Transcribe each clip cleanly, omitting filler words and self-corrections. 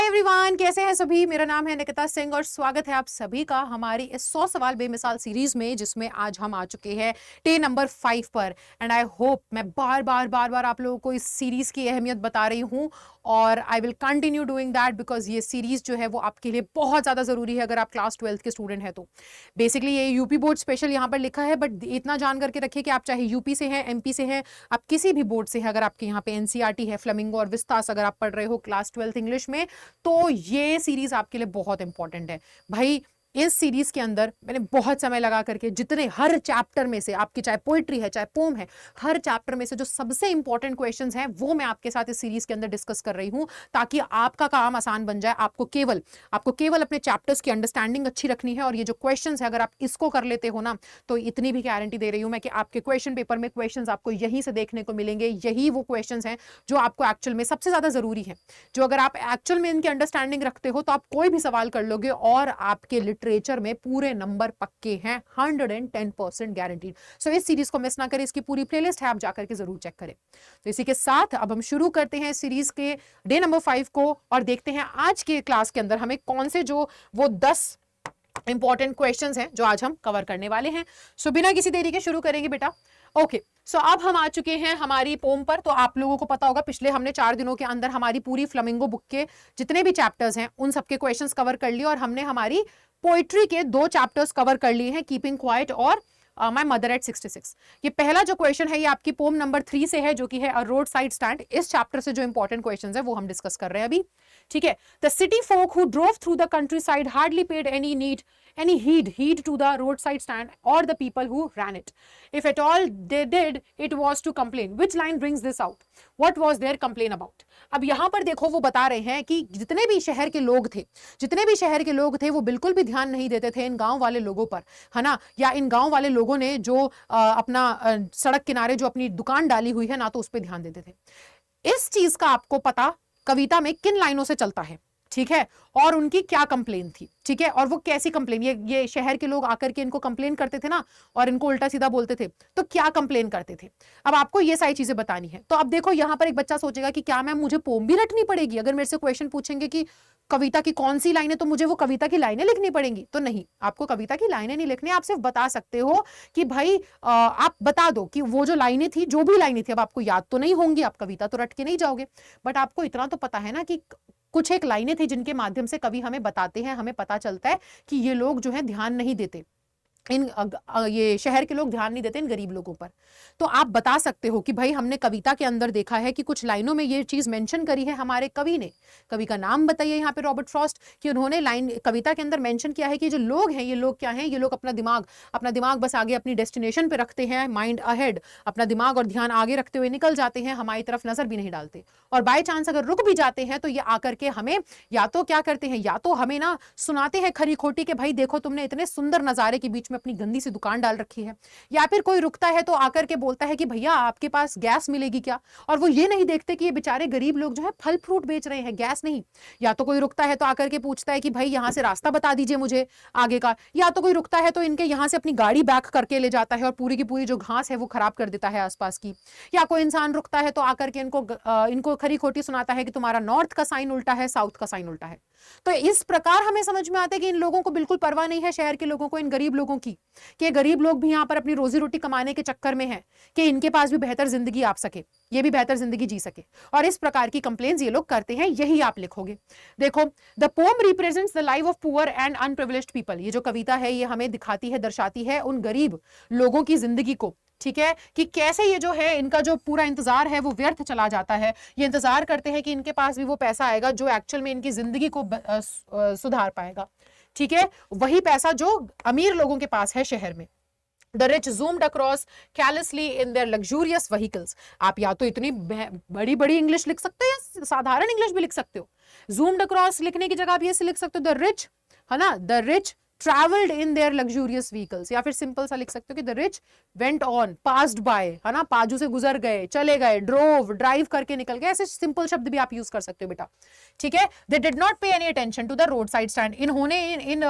Everyone, कैसे हैं सभी। मेरा नाम है निकिता सिंह और स्वागत है आप सभी का हमारी इस 100 सवाल बेमिसाल सीरीज में, जिसमें आज हम आ चुके हैं डे नंबर 5 पर। एंड आई होप मैं बार बार आप लोगों को इस सीरीज की अहमियत बता रही हूं और I will continue doing that because ये सीरीज जो है वो आपके लिए बहुत ज़्यादा ज़रूरी है अगर आप क्लास 12th के स्टूडेंट हैं तो। बेसिकली ये यूपी बोर्ड स्पेशल यहाँ पर लिखा है, बट इतना जान करके रखिए कि आप चाहे यूपी से हैं, एमपी से हैं, आप किसी भी बोर्ड से हैं, अगर आपके यहाँ पे एनसीईआरटी है, फ्लेमिंगो और विस्तास अगर आप पढ़ रहे हो क्लास 12th इंग्लिश में, तो ये सीरीज आपके लिए बहुत इंपॉर्टेंट है भाई। इस सीरीज के अंदर मैंने बहुत समय लगा करके जितने हर चैप्टर में से, आपकी चाहे पोइट्री है चाहे पोम है, हर चैप्टर में से जो सबसे इंपॉर्टेंट क्वेश्चंस हैं वो मैं आपके साथ इस सीरीज के अंदर डिस्कस कर रही हूं, ताकि आपका काम आसान बन जाए। आपको केवल अपने चैप्टर्स की अंडरस्टैंडिंग अच्छी रखनी है, और ये जो क्वेश्चंस है अगर आप इसको कर लेते हो ना, तो इतनी भी गारंटी दे रही हूं मैं कि आपके क्वेश्चन पेपर में क्वेश्चंस आपको यहीं से देखने को मिलेंगे। यही वो क्वेश्चंस हैं जो आपको एक्चुअल में सबसे ज्यादा जरूरी है, जो अगर आप एक्चुअल में इनकी अंडरस्टैंडिंग रखते हो तो आप कोई भी सवाल कर लोगे और आपके लिटरेचर में पूरे नंबर पक्के हैं, 110% गारंटीड। सो इस सीरीज को मिस ना करें, इसकी पूरी प्लेलिस्ट है, आप जाकर के जरूर चेक करें। तो इसी के साथ अब हम शुरू करते हैं सीरीज के डे नंबर 5 को और देखते हैं आज के क्लास के अंदर हमें कौन से जो वो 10 इंपॉर्टेंट क्वेश्चंस हैं जो आज हम कवर करने वाले हैं। सो बिना किसी देरी के शुरू करेंगे बेटा। ओके, सो अब हम आ चुके हैं हमारी पोम पर। तो आप लोगों को पता होगा पिछले हमने 4 दिनों के अंदर हमारी पूरी फ्लेमिंगो बुक के जितने भी चैप्टर्स हैं उन सबके क्वेश्चंस कवर कर लिए, और हमने हमारी पोइट्री के 2 चैप्टर्स कवर कर लिए हैं, कीपिंग क्वाइट और माय मदर एट 66। ये पहला जो क्वेश्चन है ये आपकी पोम नंबर 3 से है, जो कि है अ रोड साइड स्टैंड। इस चैप्टर से जो इंपॉर्टेंट क्वेश्चंस है वो हम डिस्कस कर रहे हैं अभी, ठीक है। The city folk who drove through the countryside hardly paid any heed to the roadside stand or the people who ran it. If at all they did, it was to complain. Which line brings this out? What was their complaint about? अब यहां पर देखो वो बता रहे हैं कि जितने भी शहर के लोग थे वो बिल्कुल भी ध्यान नहीं देते थे इन गांव वाले लोगों पर, है ना, या इन गांव वाले लोगों ने जो अपना सड़क किनारे जो अपनी दुकान डाली हुई है ना, तो उस पर ध्यान देते थे। इस चीज का आपको पता कविता में किन लाइनों से चलता है, ठीक है, और उनकी क्या कंप्लेन थी, ठीक है, और वो कैसी कंप्लेन, ये शहर के लोग आकर के इनको कंप्लेन करते थे ना और इनको उल्टा सीधा बोलते थे, तो क्या कंप्लेन करते थे। अब आपको ये सारी चीजें बतानी है। तो अब देखो यहां पर एक बच्चा सोचेगा कि क्या मैम मुझे पोम भी रटनी पड़ेगी? अगर मेरे से क्वेश्चन पूछेंगे कि कविता की कौन सी लाइनें, तो मुझे वो कविता की लाइनें लिखनी पड़ेंगी? तो नहीं, आपको कविता की लाइनें नहीं लिखनी, आप सिर्फ बता सकते हो कि भाई आप बता दो कि वो जो लाइनें थी, जो भी लाइनें थी, अब आपको याद तो नहीं होंगी, आप कविता तो रट के नहीं जाओगे, बट आपको इतना तो पता है ना कि कुछ एक लाइनें थी जिनके माध्यम से कवि हमें बताते हैं, हमें पता चलता है कि ये लोग जो है ध्यान नहीं देते, ये शहर के लोग ध्यान नहीं देते इन गरीब लोगों पर। तो आप बता सकते हो कि भाई हमने कविता के अंदर देखा है कि कुछ लाइनों में ये चीज मेंशन करी है हमारे कवि ने। कवि का नाम बताइए यहाँ पे, रॉबर्ट फ्रॉस्ट, कि उन्होंने लाइन कविता के अंदर मेंशन किया है कि जो लोग हैं, ये लोग क्या हैं, ये लोग अपना दिमाग बस आगे अपनी डेस्टिनेशन पे रखते हैं, माइंड अहेड, अपना दिमाग और ध्यान आगे रखते हुए निकल जाते हैं, हमारी तरफ नजर भी नहीं डालते, और बाय चांस अगर रुक भी जाते हैं तो ये आकर के हमें या तो क्या करते हैं, या तो हमें ना सुनाते हैं खरी खोटी कि भाई देखो तुमने इतने सुंदर नजारे के बीच में अपनी गंदी सी दुकान डाल रखी है, या फिर कोई रुकता है तो आकर के बोलता है कि भैया आपके पास गैस मिलेगी क्या, और वो ये नहीं देखते कि ये बेचारे गरीब लोग जो है फल फ्रूट बेच रहे हैं, गैस नहीं। या तो कोई रुकता है तो आकर के पूछता है कि भाई यहां से रास्ता बता दीजिए मुझे आगे का, या तो कोई रुकता है तो इनके यहां से अपनी गाड़ी बैक करके ले जाता है और पूरी की पूरी जो घास है वो खराब कर देता है आसपास की, या कोई इंसान रुकता है तो आकर के इनको खरी खोटी सुनाता है कि तुम्हारा नॉर्थ का साइन उल्टा है, साउथ का साइन उल्टा है। तो इस प्रकार हमें समझ में आता है कि इन लोगों को बिल्कुल परवाह नहीं है, शहर के लोगों को, इन गरीब लोगों की, कि गरीब लोग भी यहाँ पर अपनी रोजी रोटी कमाने के चक्कर में हैं कि इनके पास भी बेहतर जिंदगी आ सके, ये भी बेहतर जिंदगी जी सके, और इस प्रकार की कंप्लेंट्स ये लोग करते हैं, यही आप लिखोगे। देखो, the pome represents the life of poor and unprivileged people. ये जो कविता है ये हमें दिखाती है, दर्शाती है उन गरीब लोगों की जिंदगी को, ठीक है, कि कैसे ये जो है इनका जो पूरा इंतजार है वो व्यर्थ चला जाता है। ये इंतजार करते हैं कि इनके पास भी वो पैसा आएगा जो एक्चुअल में इनकी जिंदगी को सुधार पाएगा, ठीक है, वही पैसा जो अमीर लोगों के पास है शहर में। The rich zoomed across carelessly in their luxurious vehicles. आप या तो इतनी बड़ी इंग्लिश लिख सकते हो या साधारण इंग्लिश भी लिख सकते हो। zoomed across लिखने की जगह आप ये से लिख सकते हो the rich, है ना, the rich traveled in their luxurious vehicles, या फिर सिंपल सा लिख सकते हो कि the rich went on, passed by, है ना, बाजू से गुजर गए, चले गए, drove, ड्राइव करके निकल गए, ऐसे सिंपल शब्द भी आप यूज कर सकते हो बेटा, ठीक है। They did not pay any attention to the roadside stand. इन्होंने इन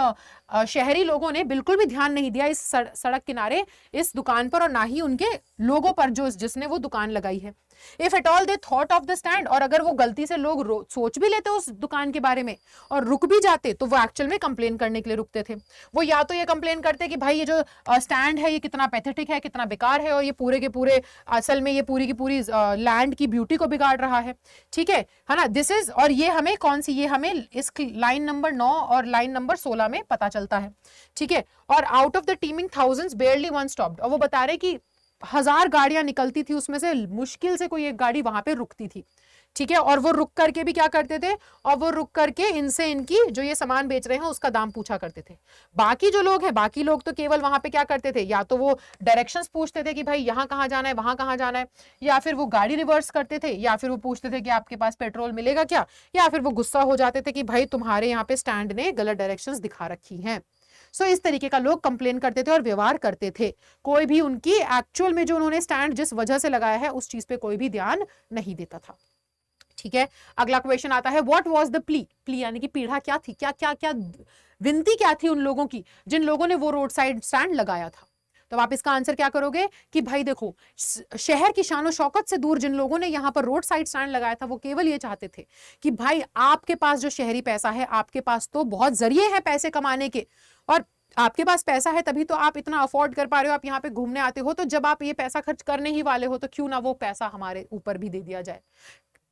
शहरी लोगों ने बिल्कुल भी ध्यान नहीं दिया इस सड़क किनारे इस दुकान पर, और ना ही उनके लोगों पर जो जिसने वो दुकान लगाई है। If at all they thought of the stand, और अगर वो गलती से लोग सोच भी लेते उस दुकान के बारे में और रुक भी जाते, तो वो एक्चुअल में कंप्लेन करने के लिए रुकते थे। वो या तो ये कंप्लेन करते कि भाई ये जो स्टैंड है ये कितना पैथेटिक है, कितना बेकार है, और ये पूरे के पूरे असल में ये पूरी की पूरी लैंड की ब्यूटी को बिगाड़ रहा है, ठीक है ना। दिस इज, और ये हमें कौन सी, ये हमें इस लाइन नंबर 9 और लाइन नंबर 16 में पता चलता है, ठीक है। और out of the teeming thousands बेयरली one stopped, और वो बता रहे कि 1000 गाड़ियां निकलती थी, उसमें से मुश्किल से कोई एक गाड़ी वहां पे रुकती थी, ठीक है। और वो रुक करके भी क्या करते थे, और वो रुक करके इनसे इनकी जो ये सामान बेच रहे हैं उसका दाम पूछा करते थे। बाकी जो लोग हैं, बाकी लोग तो केवल वहां पे क्या करते थे, या तो वो डायरेक्शंस पूछते थे कि भाई यहाँ कहाँ जाना है, वहां कहाँ जाना है, या फिर वो गाड़ी रिवर्स करते थे, या फिर वो पूछते थे कि आपके पास पेट्रोल मिलेगा क्या, या फिर वो गुस्सा हो जाते थे कि भाई तुम्हारे यहाँ पे स्टैंड ने गलत डायरेक्शंस दिखा रखी हैं। सो इस तरीके का लोग कंप्लेन करते थे और व्यवहार करते थे। कोई भी उनकी एक्चुअल में जो उन्होंने स्टैंड जिस वजह से लगाया है उस चीज पे कोई भी ध्यान नहीं देता था, ठीक है। अगला क्वेश्चन आता है, what was the plea, plea यानी कि पीड़ा क्या थी, क्या क्या क्या विनती क्या थी उन लोगों की जिन लोगों ने वो रोड साइड स्टैंड लगाया था। तो आप इसका आंसर क्या करोगे कि भाई देखो, शहर की शान और शौकत से दूर जिन लोगों ने यहाँ पर रोड साइड स्टैंड लगाया था वो केवल ये चाहते थे कि भाई आपके पास जो शहरी पैसा है, आपके पास तो बहुत जरिए हैं पैसे कमाने के, और आपके पास पैसा है तभी तो आप इतना अफोर्ड कर पा रहे हो, आप यहाँ पे घूमने आते हो, तो जब आप ये पैसा खर्च करने ही वाले हो तो क्यों ना वो पैसा हमारे ऊपर भी दे दिया जाए।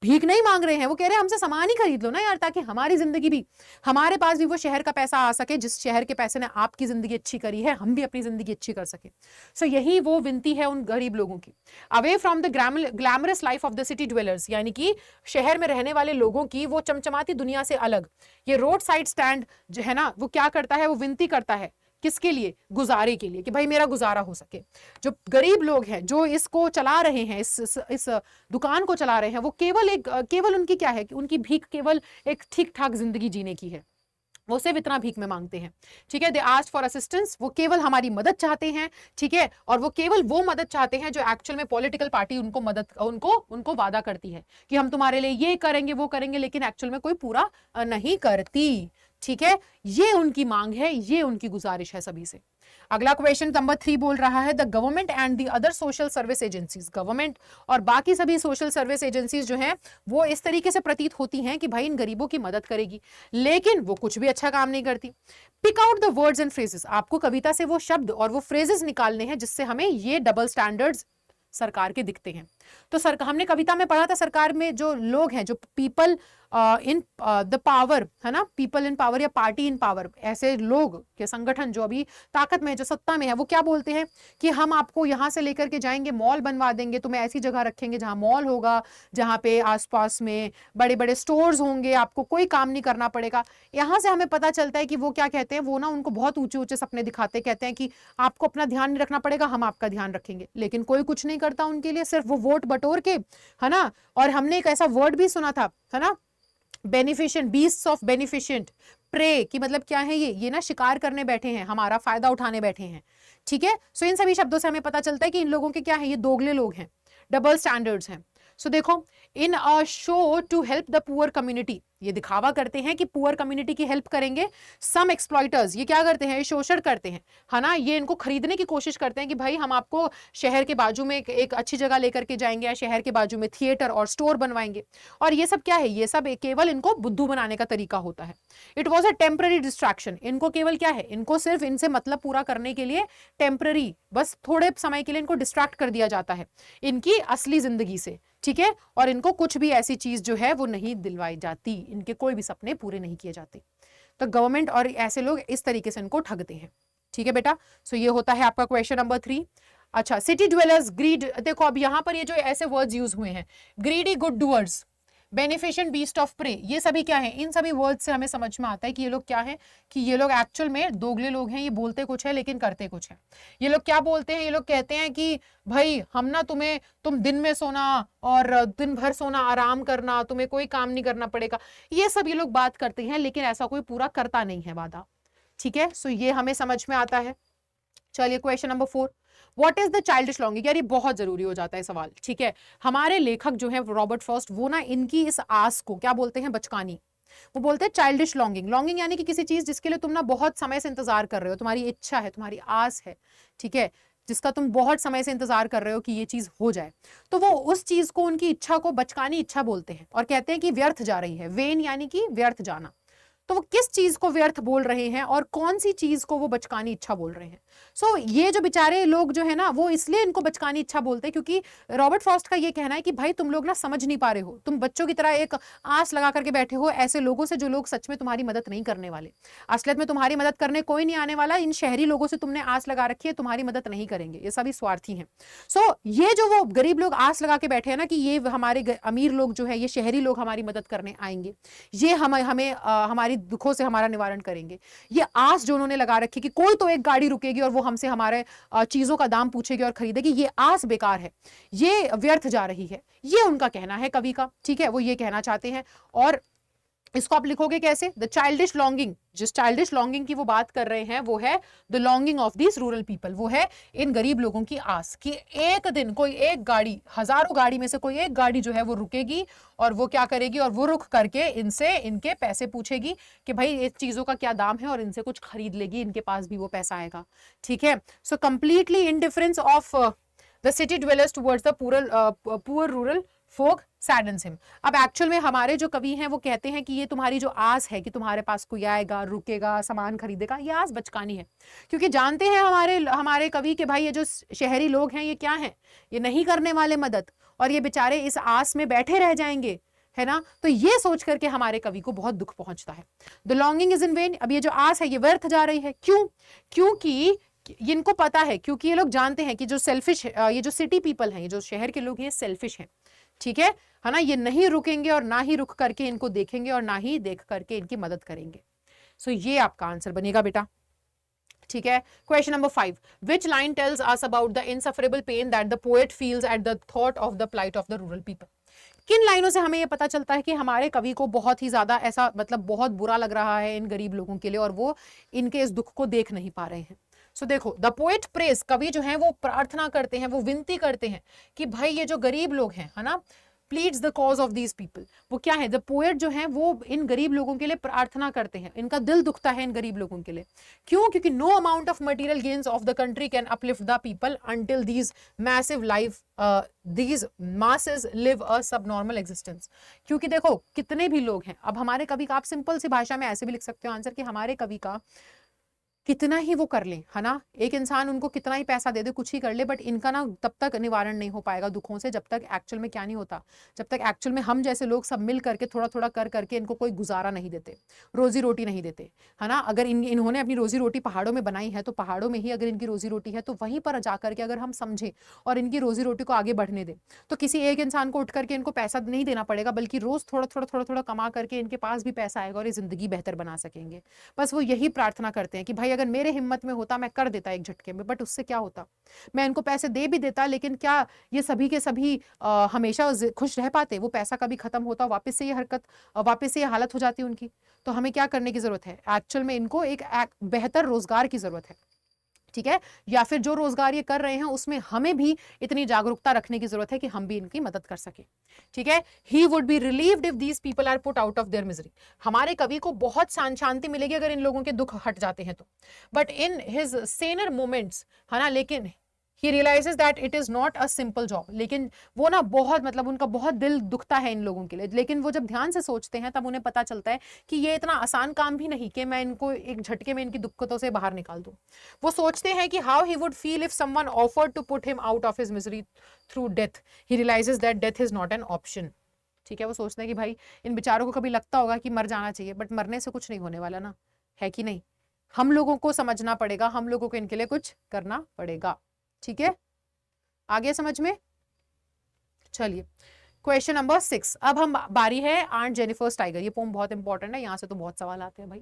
भीख नहीं मांग रहे हैं, वो कह रहे हैं हमसे सामान ही खरीद लो ना यार, ताकि हमारी जिंदगी भी, हमारे पास भी वो शहर का पैसा आ सके जिस शहर के पैसे ने आपकी जिंदगी अच्छी करी है, हम भी अपनी जिंदगी अच्छी कर सके। सो यही वो विनती है उन गरीब लोगों की। Away from the glamorous life of the city dwellers, यानी कि शहर में रहने वाले लोगों की वो चमचमाती दुनिया से अलग, ये रोड साइड स्टैंड जो है ना, वो क्या करता है, वो विनती करता है किसके लिए, गुजारे के लिए, कि भाई मेरा गुजारा हो सके। जो गरीब लोग हैं जो इसको चला रहे हैं, इस दुकान को चला रहे हैं, वो केवल उनकी क्या है कि उनकी भीख केवल एक ठीक ठाक जिंदगी जीने की है, वो सिर्फ इतना भीख में मांगते हैं, ठीक है। दे आस्क्ड फॉर असिस्टेंस, वो केवल हमारी मदद चाहते हैं, ठीक है। और वो केवल वो मदद चाहते हैं जो एक्चुअल में पॉलिटिकल पार्टी उनको मदद उनको वादा करती है कि हम तुम्हारे लिए ये करेंगे वो करेंगे, लेकिन एक्चुअल में कोई पूरा नहीं करती, ठीक है। ये उनकी मांग है, ये उनकी गुजारिश है सभी से। अगला क्वेश्चन नंबर 3 बोल रहा है, the government and the other social service agencies, government और बाकी सभी सोशल सर्विस एजेंसीज जो हैं वो इस तरीके से प्रतीत होती हैं कि भाई इन गरीबों की मदद करेगी, लेकिन वो कुछ भी अच्छा काम नहीं करती। Pick out the words and phrases, आपको कविता से वो शब्द और वो फ्रेजेस निकालने हैं जिससे हमें ये डबल स्टैंडर्ड्स सरकार के दिखते हैं। तो सरकार, हमने कविता में पढ़ा था, सरकार में जो लोग हैं, जो पीपल इन द पावर है ना, पीपल इन पावर या पार्टी इन पावर, ऐसे लोग के संगठन जो अभी ताकत में है, जो सत्ता में है, वो क्या बोलते हैं कि हम आपको यहां से लेकर के जाएंगे, मॉल बनवा देंगे, तुम्हें ऐसी जगह रखेंगे जहां मॉल होगा, जहां पे आसपास में बड़े बड़े स्टोर्स होंगे, आपको कोई काम नहीं करना पड़ेगा। यहां से हमें पता चलता है कि वो क्या कहते हैं, वो ना उनको बहुत ऊंचे ऊंचे सपने दिखाते, कहते हैं कि आपको अपना ध्यान नहीं रखना पड़ेगा, हम आपका ध्यान रखेंगे, लेकिन कोई कुछ नहीं करता उनके लिए, सिर्फ वो वोट बटोर के, है ना। और हमने एक ऐसा वर्ड भी सुना था, है ना, beneficent, beasts of beneficent, prey की मतलब क्या है, ये ना शिकार करने बैठे हैं, हमारा फायदा उठाने बैठे हैं, ठीक है। सो इन सभी शब्दों से हमें पता चलता है कि इन लोगों के क्या है, ये दोगले लोग हैं, डबल स्टैंडर्ड्स हैं। सो देखो, in a show to help the poor community, ये दिखावा करते हैं कि पुअर कम्युनिटी की हेल्प करेंगे। सम एक्सप्लॉइटर्स, ये क्या करते हैं, ये शोषण करते हैं, है ना, ये इनको खरीदने की कोशिश करते हैं कि भाई हम आपको शहर के बाजू में एक अच्छी जगह लेकर के जाएंगे, या शहर के बाजू में थिएटर और स्टोर बनवाएंगे। और ये सब क्या है, ये सब केवल इनको बुद्धू बनाने का तरीका होता है। It was a temporary distraction, इनको केवल क्या है, इनको सिर्फ इनसे मतलब पूरा करने के लिए टेम्पररी, बस थोड़े समय के लिए इनको डिस्ट्रैक्ट कर दिया जाता है इनकी असली जिंदगी से, ठीक है। और इनको कुछ भी ऐसी चीज जो है वो नहीं दिलवाई जाती, इनके कोई भी सपने पूरे नहीं किए जाते। तो गवर्नमेंट और ऐसे लोग इस तरीके से इनको ठगते हैं, ठीक है बेटा। सो ये होता है आपका क्वेश्चन नंबर 3। अच्छा, सिटी ड्वेलर्स, ग्रीड, देखो अब यहां पर ये जो ऐसे वर्ड्स यूज हुए हैं, greedy good doers, beneficent beast of prey, ये सभी क्या है, इन सभी वर्ड से हमें समझ में आता है कि ये लोग क्या है, कि ये लोग एक्चुअल में दोगले लोग हैं, ये बोलते कुछ है लेकिन करते कुछ है। ये लोग क्या बोलते हैं, ये लोग कहते हैं कि भाई हम ना तुम दिन में सोना और दिन भर सोना, आराम करना, तुम्हें कोई काम नहीं करना पड़ेगा, ये सब ये लोग बात करते हैं, लेकिन ऐसा कोई पूरा करता नहीं है वादा, ठीक है। सो ये हमें समझ में आता है। चलिए question number 4, what is the childish longing, यार ये बहुत जरूरी हो जाता है सवाल, ठीक है। हमारे लेखक जो है रॉबर्ट फर्स्ट, वो ना इनकी इस आस को क्या बोलते हैं, बचकानी, वो बोलते हैं चाइल्डिश लॉन्गिंग। लॉन्गिंग यानी कि किसी चीज जिसके लिए तुम ना बहुत समय से इंतजार कर रहे हो, तुम्हारी इच्छा है, तुम्हारी आस है, ठीक है, जिसका तुम बहुत समय से इंतजार कर रहे हो कि ये चीज हो जाए, तो वो उस चीज को, उनकी इच्छा को बचकानी इच्छा बोलते हैं और कहते हैं कि व्यर्थ जा रही है। वेन यानी कि व्यर्थ जाना। तो वो किस चीज को व्यर्थ बोल रहे हैं और कौन सी चीज को वो बचकानी इच्छा बोल रहे हैं? सो ये जो बेचारे लोग जो है ना, वो इसलिए इनको बचकानी इच्छा बोलते हैं क्योंकि रॉबर्ट फ्रॉस्ट का ये कहना है कि भाई तुम लोग ना समझ नहीं पा रहे हो, तुम बच्चों की तरह एक आस लगा करके बैठे हो ऐसे लोगों से जो लोग सच में तुम्हारी मदद नहीं करने वाले। असलियत में तुम्हारी मदद करने कोई नहीं आने वाला। इन शहरी लोगों से तुमने आस लगा रखी है, तुम्हारी मदद नहीं करेंगे, ये सभी स्वार्थी हैं। सो ये जो वो गरीब लोग आस लगा के बैठे हैं ना कि ये हमारे अमीर लोग जो है, ये शहरी लोग हमारी मदद करने आएंगे, ये हमें हमारी दुखों से हमारा निवारण करेंगे, ये आस जो उन्होंने लगा रखी कि कोई तो एक गाड़ी रुकेगी और वो हमसे हमारे चीजों का दाम पूछेगी और खरीदेगी, ये आस बेकार है, ये व्यर्थ जा रही है। ये उनका कहना है कवि का, ठीक है, वो ये कहना चाहते हैं। और इसको आप लिखोगे कैसे? द चाइल्डिश लॉन्गिंग, जिस चाइल्डिश लॉन्गिंग की वो बात कर रहे हैं वो है the longing of this rural people, वो है इन गरीब लोगों की आस कि एक दिन कोई एक गाड़ी, हजारों गाड़ी में से कोई एक गाड़ी जो है वो रुकेगी और वो क्या करेगी, और वो रुक करके इनसे इनके पैसे पूछेगी कि भाई इस चीजों का क्या दाम है, और इनसे कुछ खरीद लेगी, इनके पास भी वो पैसा आएगा। ठीक है, so completely indifference of the city dwellers towards the poor rural folk saddens him. अब एक्चुअल में हमारे जो कवि हैं वो कहते हैं कि ये तुम्हारी जो आस है कि तुम्हारे पास कोई आएगा, रुकेगा, सामान खरीदेगा, ये आस बचकानी है, क्योंकि जानते हैं हमारे कवि के भाई ये जो शहरी लोग हैं ये क्या हैं, ये नहीं करने वाले मदद, और ये बेचारे इस आस में बैठे रह जाएंगे, है ना। तो ये सोच करके हमारे कवि को बहुत दुख पहुंचता है। The longing is in when. अब ये जो आस है ये व्यर्थ जा रही है, क्यों? क्योंकि इनको पता है, क्योंकि ये लोग जानते हैं कि जो सेल्फिश, ये जो सिटी पीपल हैं, ये जो शहर के लोग हैं, सेल्फिश हैं, ठीक है ना। ये नहीं रुकेंगे और ना ही रुक करके इनको देखेंगे और ना ही देख करके इनकी मदद करेंगे। सो ये आपका आंसर बनेगा बेटा, ठीक है। Question number 5, which line tells us about the insufferable pain that the poet feels at the thought of the plight of the rural people. किन लाइनों से हमें यह पता चलता है कि हमारे कवि को बहुत ही ज्यादा ऐसा मतलब बहुत बुरा लग रहा है इन गरीब लोगों के लिए और वो इनके इस दुख को देख नहीं पा रहे हैं। सो देखो, द पोएट प्रेज, कवि जो है वो प्रार्थना करते हैं, वो विनती करते हैं कि भाई ये जो गरीब लोग हैं, है ना, pleads the cause of these people. वो क्या है, द पोएट जो है वो इन गरीब लोगों के लिए प्रार्थना करते हैं, इनका दिल दुखता है इन गरीब लोगों के लिए। क्यों? क्योंकि no amount of material gains of the country can uplift the people until these massive life these masses live a subnormal existence. क्योंकि देखो कितने भी लोग हैं, अब हमारे कवि का, आप सिंपल सी भाषा में ऐसे भी लिख सकते हो आंसर कि हमारे कवि का कितना ही वो कर ले, है ना, एक इंसान उनको कितना ही पैसा दे दे, कुछ ही कर ले, बट इनका ना तब तक निवारण नहीं हो पाएगा दुखों से, जब तक एक्चुअल में क्या नहीं होता, जब तक एक्चुअल में हम जैसे लोग सब मिल करके थोड़ा थोड़ा कर करके इनको कोई गुजारा नहीं देते, रोजी रोटी नहीं देते, है ना। अगर इन्होंने अपनी रोजी रोटी पहाड़ों में बनाई है तो पहाड़ों में ही अगर इनकी रोजी रोटी है तो वहीं पर जा करके अगर हम समझे और इनकी रोजी रोटी को आगे बढ़ने दें तो किसी एक इंसान को उठ करके इनको पैसा नहीं देना पड़ेगा, बल्कि रोज थोड़ा थोड़ा थोड़ा थोड़ा कमा करके इनके पास भी पैसा आएगा और ये जिंदगी बेहतर बना सकेंगे। बस वो यही प्रार्थना करते हैं कि भाई अगर मेरे हिम्मत में होता मैं कर देता एक झटके में, बट उससे क्या होता, मैं इनको पैसे दे भी देता लेकिन क्या ये सभी के सभी हमेशा खुश रह पाते? वो पैसा कभी खत्म होता, वापस से ये हरकत, वापस से ये हालत हो जाती उनकी। तो हमें क्या करने की जरूरत है, एक्चुअल में इनको एक बेहतर रोजगार की जरूरत है, ठीक है, या फिर जो रोजगार ये कर रहे हैं उसमें हमें भी इतनी जागरूकता रखने की जरूरत है कि हम भी इनकी मदद कर सके, ठीक है। He would be relieved if these people are put out of their misery. हमारे कवि को बहुत शांति मिलेगी अगर इन लोगों के दुख हट जाते हैं तो, बट इन हिज सेनर मोमेंट्स, है ना, लेकिन he realizes that it is not a simple job। लेकिन वो ना बहुत मतलब उनका बहुत दिल दुखता है इन लोगों के लिए, लेकिन वो जब ध्यान से सोचते हैं तब उन्हें पता चलता है कि ये इतना आसान काम भी नहीं कि मैं इनको एक झटके में इनकी दिक्कतों से बाहर निकाल दूं। वो सोचते हैं कि how he would feel if someone offered to put him out of his misery through death। he realizes that death is not an option। ठीक है, वो सोचते हैं कि भाई इन बेचारों को कभी लगता होगा कि मर जाना चाहिए, बट मरने से कुछ नहीं होने वाला ना, है कि नहीं। हम लोगों को समझना पड़ेगा, हम लोगों को इनके लिए कुछ करना पड़ेगा, ठीक है, आगे समझ में। चलिए क्वेश्चन नंबर 6, अब हम बारी है आंट जेनिफर्स टाइगर। ये पोम बहुत इंपॉर्टेंट है, यहाँ से तो बहुत सवाल आते हैं भाई,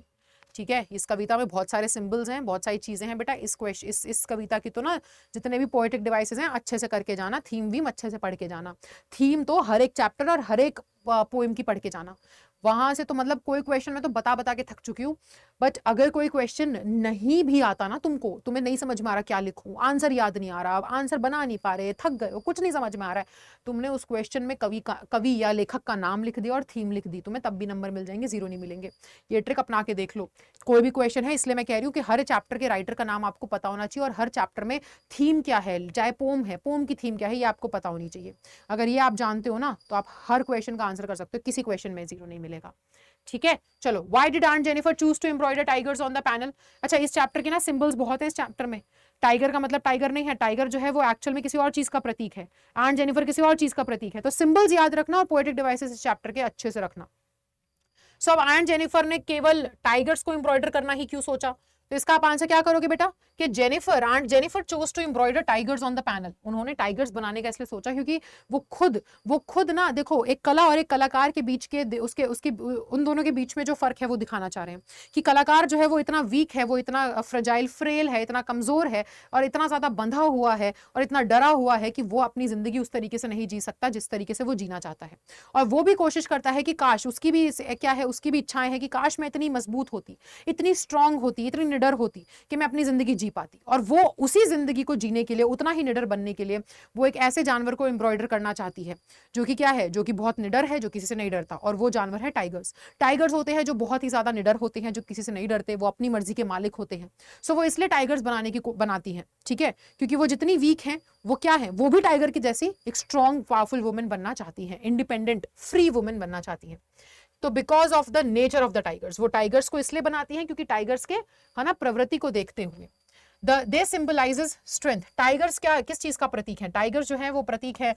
ठीक है। इस कविता में बहुत सारे सिंबल्स हैं, बहुत सारी चीजें हैं बेटा। इस कविता की तो ना जितने भी पोएटिक डिवाइसेस हैं अच्छे से करके जाना, थीम वीम अच्छे से पढ़ के जाना। थीम तो हर एक चैप्टर और हर एक पोएम की पढ़ के जाना। वहां से तो मतलब कोई क्वेश्चन मैं तो बता बता के थक चुकी हूँ, बट अगर कोई क्वेश्चन नहीं भी आता ना तुमको, तुम्हें नहीं समझ में आ रहा क्या लिखूं, आंसर याद नहीं आ रहा, आंसर बना नहीं पा रहे, थक गए हो, कुछ नहीं समझ में आ रहा है, तुमने उस क्वेश्चन में कवि या लेखक का नाम लिख दिया और थीम लिख दी, तुम्हें तब भी नंबर मिल जाएंगे, 0 नहीं मिलेंगे। ये ट्रिक अपना के देख लो। कोई भी क्वेश्चन है, इसलिए मैं कह रही हूँ कि हर चैप्टर के राइटर का नाम आपको पता होना चाहिए और हर चैप्टर में थीम क्या है, चाहे पोम है, पोम की थीम क्या है, ये आपको पता होनी चाहिए। अगर ये आप जानते हो ना तो आप हर क्वेश्चन का आंसर कर सकते हो, किसी क्वेश्चन में 0 नहीं मिलेगा। ठीक है, चलो। Why did aunt Jennifer choose to embroider tigers on the panel? अच्छा, इस चैप्टर के ना सिंबल्स बहुत है इस चैप्टर में। टाइगर का मतलब टाइगर नहीं है, टाइगर जो है वो एक्चुअल में किसी और चीज का प्रतीक है, आंट जेनिफर किसी और चीज का प्रतीक है। तो सिंबल्स याद रखना और पोएटिक डिवाइसेस इस चैप्टर के अच्छे से रखना। सो अब आंट जेनिफर ने केवल टाइगर्स को एम्ब्रॉयडर करना ही क्यों सोचा? तो इसका आप आंसर क्या करोगे बेटा कि aunt Jennifer chose to embroider tigers on the panel. उन्होंने टाइगर्स बनाने का इसलिए सोचा क्योंकि वो खुद ना, देखो, एक कला और एक कलाकार के बीच के उसके उन दोनों के बीच में जो फर्क है वो दिखाना चाह रहे हैं कि कलाकार जो है वो इतना वीक है, वो इतना फ्रेजाइल, फ्रेल है, इतना कमजोर है और इतना ज्यादा बंधा हुआ है और इतना डरा हुआ है कि वो अपनी जिंदगी उस तरीके से नहीं जी सकता जिस तरीके से वो जीना चाहता है। और वो भी कोशिश करता है कि काश उसकी भी क्या है, उसकी भी इच्छाएं हैं कि काश मैं इतनी मजबूत होती, इतनी स्ट्रांग होती, इतनी निडर होती कि मैं अपनी जिंदगी जी पाती। और वो उसी जिंदगी को जीने के लिए, उतना ही निडर बनने के लिए वो एक ऐसे जानवर को एम्ब्रॉयडर करना चाहती है जो कि क्या है, जो कि बहुत निडर है, जो किसी से नहीं डरता। और वो जानवर है टाइगर्स। टाइगर्स होते हैं जो बहुत ही ज्यादा निडर होते हैं, जो किसी से नहीं डरते, वो अपनी मर्जी के मालिक होते हैं। सो वो इसलिए टाइगर्स बनाती हैं, ठीक है, क्योंकि वो जितनी वीक हैं वो क्या है, वो भी टाइगर की जैसी एक स्ट्रॉन्ग पावरफुल वुमेन बनना चाहती हैं, इंडिपेंडेंट फ्री वुमेन बनना चाहती हैं। तो because of the nature of the tigers, वो टाइगर्स को इसलिए बनाती हैं क्योंकि टाइगर्स के, है ना, प्रवृत्ति को देखते हुए। दे सिंबलाइजेस स्ट्रेंथ। टाइगर्स क्या, किस चीज का प्रतीक है? टाइगर्स जो है वो प्रतीक है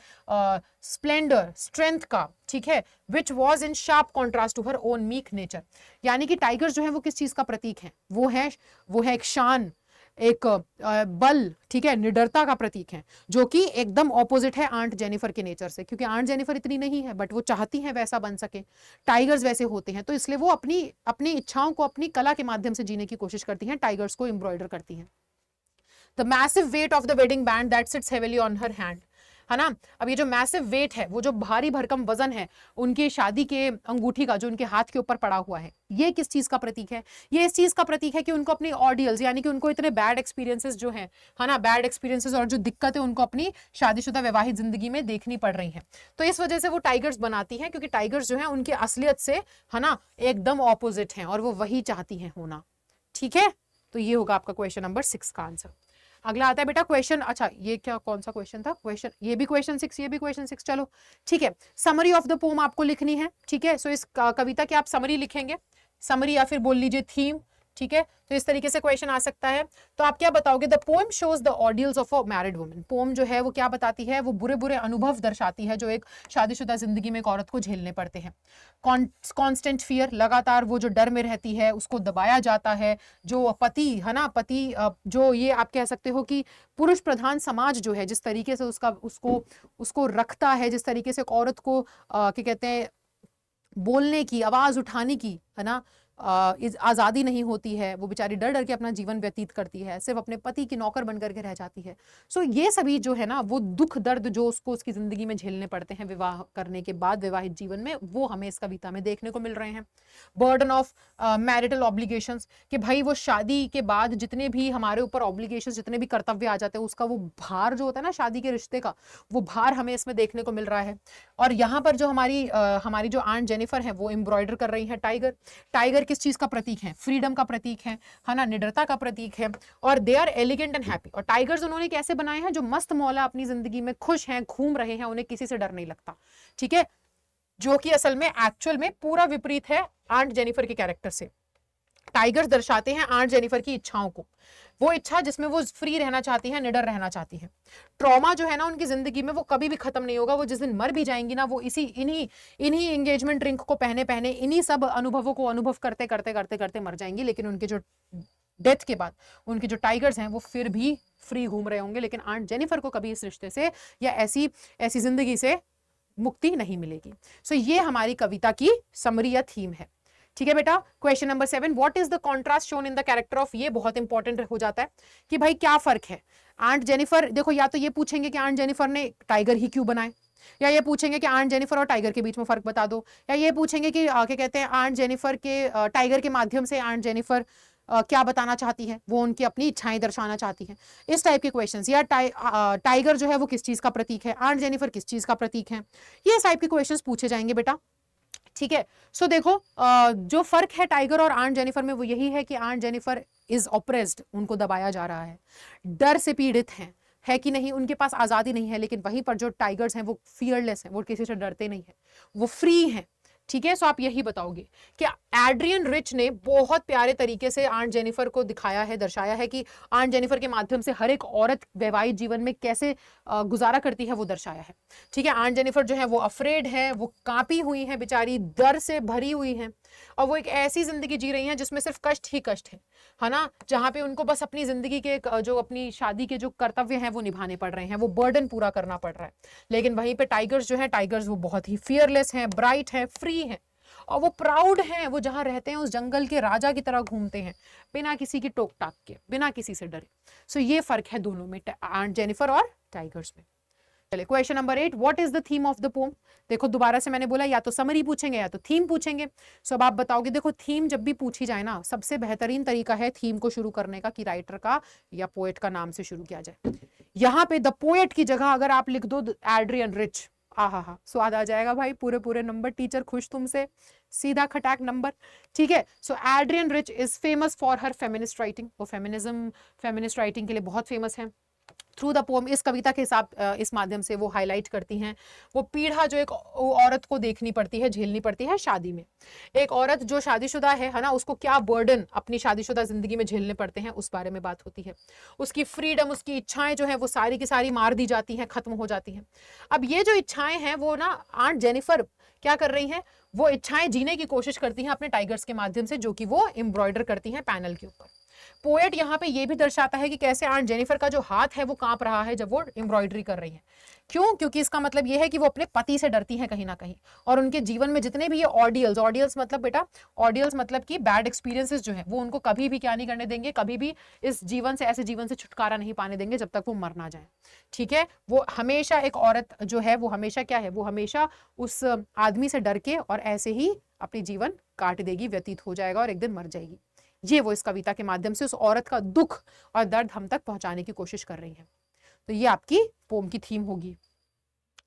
स्प्लेंडर, स्ट्रेंथ का, ठीक है, which was in sharp contrast to her own meek nature. यानी कि टाइगर्स जो है वो किस चीज का प्रतीक है? वो है एक शान, एक बल, ठीक है, निडरता का प्रतीक है, जो कि एकदम ऑपोजिट है आंट जेनिफर के नेचर से। क्योंकि आंट जेनिफर इतनी नहीं है, बट वो चाहती हैं वैसा बन सके, टाइगर्स वैसे होते हैं, तो इसलिए वो अपनी इच्छाओं को अपनी कला के माध्यम से जीने की कोशिश करती हैं, टाइगर्स को एम्ब्रॉयडर करती हैं। The massive weight of the wedding band that sits heavily on her hand, है ना। अब ये जो मैसिव वेट है, वो जो भारी भरकम वजन है उनकी शादी के अंगूठी का, जो उनके हाथ के ऊपर पड़ा हुआ है, ये किस चीज का प्रतीक है? ये इस चीज का प्रतीक है कि उनको अपनी ऑर्डियल्स, यानी कि उनको इतने बैड एक्सपीरियंसेस जो हैं, है ना, बैड एक्सपीरियंसेस और जो दिक्कतें उनको अपनी शादीशुदा वैवाहिक जिंदगी में देखनी पड़ रही हैं। तो इस वजह से वो टाइगर्स बनाती हैं, क्योंकि टाइगर्स जो है उनकी असलियत से, है ना, एकदम ऑपोजिट हैं और वो वही चाहती हैं होना। ठीक है, तो ये होगा आपका क्वेश्चन नंबर 6 का आंसर। अगला आता है बेटा क्वेश्चन, अच्छा ये क्या, कौन सा क्वेश्चन था? क्वेश्चन, ये भी क्वेश्चन 6, ये भी क्वेश्चन 6। चलो ठीक है, समरी ऑफ द पोम आपको लिखनी है, ठीक है। सो इस कविता की आप समरी लिखेंगे, समरी या फिर बोल लीजिए थीम, ठीक है। तो इस तरीके से क्वेश्चन आ सकता है। तो आप क्या बताओगे? The poem shows the ordeals of a married woman. Poem जो है वो क्या बताती है? वो बुरे बुरे अनुभव दर्शाती है जो एक शादीशुदा जिंदगी में एक औरत को झेलने पड़ते हैं। कॉन्स्टेंट फियर, लगातार वो जो डर में रहती है, उसको दबाया जाता है। जो पति है ना, पति जो, ये आप कह सकते हो कि पुरुष प्रधान समाज जो है, जिस तरीके से उसको रखता है, जिस तरीके से एक औरत को क्या कहते हैं, बोलने की, आवाज उठाने की, है ना, आज़ादी नहीं होती है। वो बेचारी डर डर के अपना जीवन व्यतीत करती है, सिर्फ अपने पति की नौकर बनकर के रह जाती है। सो ये सभी जो है ना, वो दुख दर्द जो उसको उसकी जिंदगी में झेलने पड़ते हैं विवाह करने के बाद, वैवाहिक जीवन में, वो हमें इस कविता में देखने को मिल रहे हैं। बर्डन ऑफ मैरिटल ऑब्लिगेशंस, कि भाई वो शादी के बाद जितने भी हमारे ऊपर ऑब्लिगेशंस, जितने भी कर्तव्य आ जाते हैं, उसका वो भार जो होता है ना शादी के रिश्ते का, वो भार हमें इसमें देखने को मिल रहा है। और यहाँ पर जो हमारी जो आंट जेनिफर है वो एम्ब्रॉयडर कर रही है टाइगर। टाइगर किस चीज का प्रतीक है? फ्रीडम का प्रतीक है ना, निडरता का प्रतीक है। और they are elegant and happy. और टाइगर्स उन्होंने कैसे बनाए हैं? जो मस्त मौला अपनी जिंदगी में खुश हैं, घूम रहे हैं, उन्हें किसी से डर नहीं लगता, ठीक है। जो कि असल में एक्चुअल में पूरा विपरीत है आंट जेनिफर के कैरेक्टर से। टाइगर्स दर्शाते हैं आंट जेनिफर की इच्छाओं को, वो इच्छा जिसमें वो फ्री रहना चाहती है, निडर रहना चाहती है। ट्रॉमा जो है ना उनकी जिंदगी में, वो कभी भी खत्म नहीं होगा। वो जिस दिन मर भी जाएंगी ना, वो इन्हीं एंगेजमेंट रिंग को पहने इन्हीं सब अनुभवों को अनुभव करते करते करते करते मर जाएंगी। लेकिन उनके जो डेथ के बाद उनके जो टाइगर्स हैं वो फिर भी फ्री घूम रहे होंगे। लेकिन आंट जेनिफर को कभी इस रिश्ते से या ऐसी जिंदगी से मुक्ति नहीं मिलेगी। सो ये हमारी कविता की समरी या थीम है, ठीक है बेटा। Question number 7, what is the contrast shown in the character of. ये बहुत इंपॉर्टेंट हो जाता है कि भाई क्या फर्क है आंट जेनिफर। देखो, या तो ये पूछेंगे कि आंट जेनिफर ने टाइगर ही क्यों बनाए, या ये पूछेंगे कि आंट जेनिफर और टाइगर के बीच में फर्क बता दो, या ये पूछेंगे कि क्या कहते हैं आंट जेनिफर के टाइगर के माध्यम से आंट जेनिफर क्या बताना चाहती है, वो उनकी अपनी इच्छाएं दर्शाना चाहती है। इस टाइप के क्वेश्चंस, या टाइगर जो है वो किस चीज का प्रतीक है, आंट जेनिफर किस चीज का प्रतीक है, ये टाइप के क्वेश्चंस पूछे जाएंगे बेटा। ठीक है, सो देखो जो फर्क है टाइगर और आंट जेनिफर में वो यही है कि आंट जेनिफर इज ऑप्रेस्ड, उनको दबाया जा रहा है, डर से पीड़ित हैं, है कि नहीं, उनके पास आजादी नहीं है। लेकिन वहीं पर जो टाइगर्स हैं वो फियरलेस हैं, वो किसी से डरते नहीं है, वो फ्री हैं। ठीक है, सो आप यही बताओगे कि एड्रियन रिच ने बहुत प्यारे तरीके से आंट जेनिफर को दिखाया है, दर्शाया है कि आंट जेनिफर के माध्यम से हर एक औरत वैवाहिक जीवन में कैसे गुजारा करती है, वो दर्शाया है। ठीक है, आंट जेनिफर जो है वो अफ्रेड है, वो कांपी हुई है बेचारी, डर से भरी हुई है, और वो एक ऐसी जिंदगी जी रही है जिसमें सिर्फ कष्ट ही कष्ट है ना, जहां पे उनको बस अपनी जिंदगी के जो अपनी शादी के जो कर्तव्य हैं वो निभाने पड़ रहे हैं, वो बर्डन पूरा करना पड़ रहा है। लेकिन वहीं पे टाइगर्स जो है, टाइगर्स वो बहुत ही फियरलेस हैं, ब्राइट हैं, फ्री हैं, और वो प्राउड हैं, वो जहां रहते हैं उस जंगल के राजा की तरह घूमते हैं, बिना किसी की टोक टाक के, बिना किसी से डरे। सो ये फर्क है दोनों में, आंट जेनिफर और टाइगर्स में। चलिए question number 8, what is the theme of the pome. देखो दोबारा से मैंने बोला या तो समरी पूछेंगे या तो थीम पूछेंगे। सो अब आप बताओगे, देखो थीम जब भी पूछी जाए ना, सबसे बेहतरीन तरीका है थीम को शुरू करने का कि राइटर का या पोएट का नाम से शुरू किया जाए। यहाँ पे द पोएट की जगह अगर आप लिख दो एड्रियन रिच, आहा स्वाद आ जाएगा भाई, पूरे पूरे नंबर, टीचर खुश तुमसे, सीधा खटाक नंबर। ठीक है, so Adrienne Rich is famous for her feminist writing, वो फेमिनिज्म फेमिनिस्ट राइटिंग के लिए बहुत फेमस है। थ्रू द पोम, इस कविता के हिसाब इस माध्यम से वो हाईलाइट करती हैं वो पीड़ा जो एक औरत को देखनी पड़ती है, झेलनी पड़ती है शादी में। एक औरत जो शादीशुदा है ना, उसको क्या बर्डन अपनी शादीशुदा जिंदगी में झेलने पड़ते हैं, उस बारे में बात होती है। उसकी फ्रीडम, उसकी इच्छाएं जो है वो सारी की सारी मार दी जाती हैं, खत्म हो जाती हैं। अब ये जो इच्छाएं हैं वो ना आंट जेनिफर क्या कर रही हैं, वो इच्छाएं जीने की कोशिश करती हैं अपने टाइगर्स के माध्यम से, जो कि वो एम्ब्रॉयडर करती हैं पैनल के ऊपर। पोएट यहाँ पे ये भी दर्शाता है कि कैसे आंट जेनिफर का जो हाथ है वो कांप रहा है जब वो एम्ब्रॉयडरी कर रही है। क्यों? क्योंकि इसका मतलब ये है कि वो अपने पति से डरती हैं कहीं ना कहीं, और उनके जीवन में जितने भी ये ऑर्डियल्स मतलब बेटा, ऑर्डियल्स मतलब कि बैड एक्सपीरियंसेस जो है वो उनको कभी भी क्या नहीं करने देंगे, कभी भी इस जीवन से, ऐसे जीवन से छुटकारा नहीं पाने देंगे जब तक वो मर ना जाए। ठीक है, वो हमेशा एक औरत जो है वो हमेशा क्या है, वो हमेशा उस आदमी से डर के और ऐसे ही अपनी जीवन काट देगी, व्यतीत हो जाएगा और एक दिन मर जाएगी। ये वो इस कविता के माध्यम से उस औरत का दुख और दर्द हम तक पहुंचाने की कोशिश कर रही है। तो ये आपकी पोम की थीम होगी।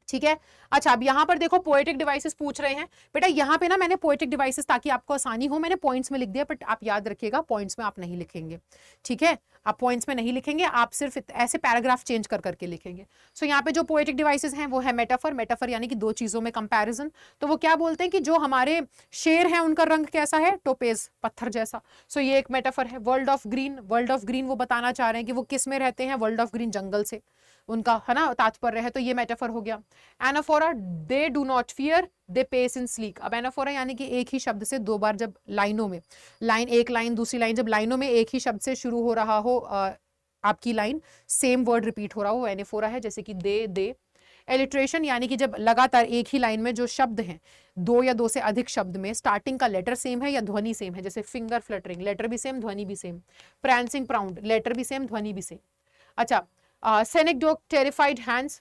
ठीक है, अच्छा अब यहाँ पर देखो पोएटिक डिवाइसेस पूछ रहे हैं बेटा। यहाँ पे ना मैंने पोएटिक डिवाइसेस, ताकि आपको आसानी हो, मैंने पॉइंट्स में लिख दिया, बट आप याद रखिएगा पॉइंट्स में आप नहीं लिखेंगे। ठीक है, आप पॉइंट्स में नहीं लिखेंगे, आप सिर्फ ऐसे पैराग्राफ चेंज कर करके लिखेंगे। सो यहाँ पे जो पोएटिक डिवाइसेस हैं वो है मेटाफर। मेटाफर यानी कि दो चीजों में कंपैरिजन। तो वो क्या बोलते हैं कि जो हमारे शेर हैं उनका रंग कैसा है, टोपेज, पत्थर जैसा। सो ये एक मेटाफर है। World of green, world of green वो बताना चाह रहे हैं कि वो किस में रहते हैं, वर्ल्ड ऑफ ग्रीन जंगल से उनका है ना तात्पर्य है, तो ये मेटाफर हो गया। Anaphora, they do not fear, they pace in sleek. अब एनाफोरा यानी कि एक ही शब्द से दो बार जब लाइनों में, लाइन एक लाइन दूसरी लाइन, जब लाइनों में एक ही शब्द से शुरू हो रहा हो आपकी लाइन, सेम वर्ड रिपीट हो रहा हो, एनाफोरा है। जैसे कि दे। एलिट्रेशन यानी कि जब लगातार एक ही लाइन में जो शब्द हैं, दो या दो से अधिक शब्द में स्टार्टिंग का लेटर सेम है या ध्वनि सेम है, जैसे फिंगर फ्लटरिंग, लेटर भी सेम ध्वनि भी सेम। प्रैंसिंग प्राउंड, लेटर भी सेम ध्वनि भी सेम। अच्छा, सेनेक्डोक, टेरिफाइड हैंड्स।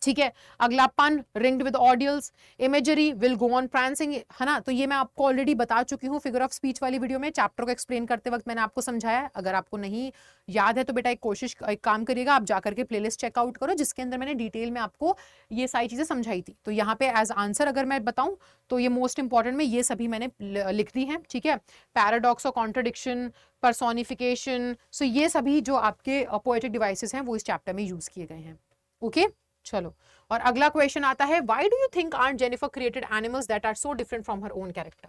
ठीक है, अगला pun, ringed with ordeals. Imagery, will go on prancing, है ना। तो ये मैं आपको ऑलरेडी बता चुकी हूँ फिगर ऑफ स्पीच वाली वीडियो में, चैप्टर को एक्सप्लेन करते वक्त मैंने आपको समझाया है। अगर आपको नहीं याद है तो बेटा एक काम करिएगा, आप जाकर के प्लेलिस्ट चेकआउट करो जिसके अंदर मैंने डिटेल में आपको ये सारी चीजें समझाई थी। तो यहाँ पे एज आंसर अगर मैं बताऊं तो ये मोस्ट इंपॉर्टेंट में ये सभी मैंने लिख दी है। ठीक है, पैराडॉक्स और कॉन्ट्रडिक्शन, पर्सोनिफिकेशन, सो ये सभी जो आपके पोएटिक डिवाइसेस हैं वो इस चैप्टर में यूज किए गए हैं। ओके, चलो, और अगला क्वेश्चन आता है, why do you think aunt Jennifer created animals that are so different from her own character.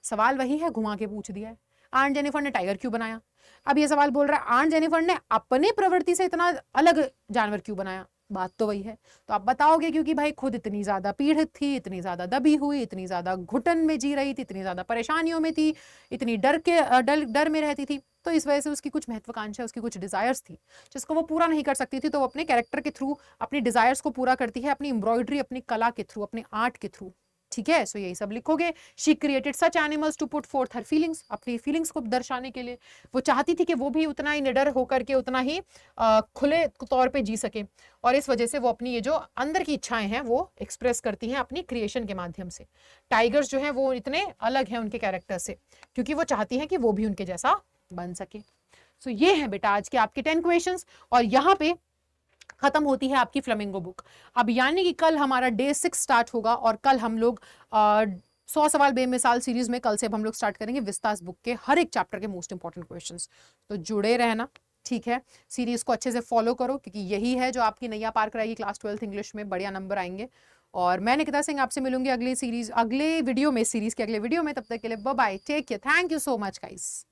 सवाल वही है, घुमा के पूछ दिया है, आंट जेनिफर ने टाइगर क्यों बनाया। अब ये सवाल बोल रहा है आंट जेनिफर ने अपने प्रवृत्ति से इतना अलग जानवर क्यों बनाया। बात तो वही है। तो आप बताओगे क्योंकि भाई खुद इतनी ज्यादा पीड़ित थी, इतनी ज्यादा दबी हुई, इतनी ज्यादा घुटन में जी रही थी, इतनी ज्यादा परेशानियों में थी, इतनी डर में रहती थी, तो इस वजह से उसकी कुछ महत्वाकांक्षा, उसकी कुछ डिजायर्स थी जिसको वो पूरा नहीं कर सकती थी। तो वो अपने कैरेक्टर के थ्रू अपनी डिजायर्स को पूरा करती है, अपनी एम्ब्रॉयडरी, अपनी कला के थ्रू, अपने आर्ट के थ्रू। ठीक है, सो यही सब लिखोगे। She created such animals to put forth her feelings, अपनी फीलिंग्स को दर्शाने के लिए। वो चाहती थी कि वो भी उतना ही निडर होकर के उतना ही खुले तौर पे जी सके, और इस वजह से वो अपनी ये जो अंदर की इच्छाएं हैं वो एक्सप्रेस करती हैं अपनी क्रिएशन के माध्यम से। टाइगर्स जो हैं वो इतने अलग हैं उनके कैरेक्टर से, क्योंकि वो चाहती हैं कि वो भी उनके जैसा बन सके। सो ये है बेटा आज के आपके 10 क्वेश्चंस, और यहाँ पे खत्म होती है आपकी फ्लेमिंगो बुक। अब यानी कि कल हमारा डे 6 स्टार्ट होगा, और कल हम लोग 100 सवाल बेमिसाल सीरीज में कल से अब हम लोग स्टार्ट करेंगे विस्तास बुक के हर एक चैप्टर के मोस्ट इंपॉर्टेंट क्वेश्चंस। तो जुड़े रहना, ठीक है। सीरीज को अच्छे से फॉलो करो, क्योंकि यही है जो आपकी नैया पार कराएगी क्लास 12th इंग्लिश में, बढ़िया नंबर आएंगे। और मैं निकिता सिंह आपसे मिलूंगी अगले वीडियो में, सीरीज के अगले वीडियो में। तब तक के लिए bye bye, take care, thank you so much guys.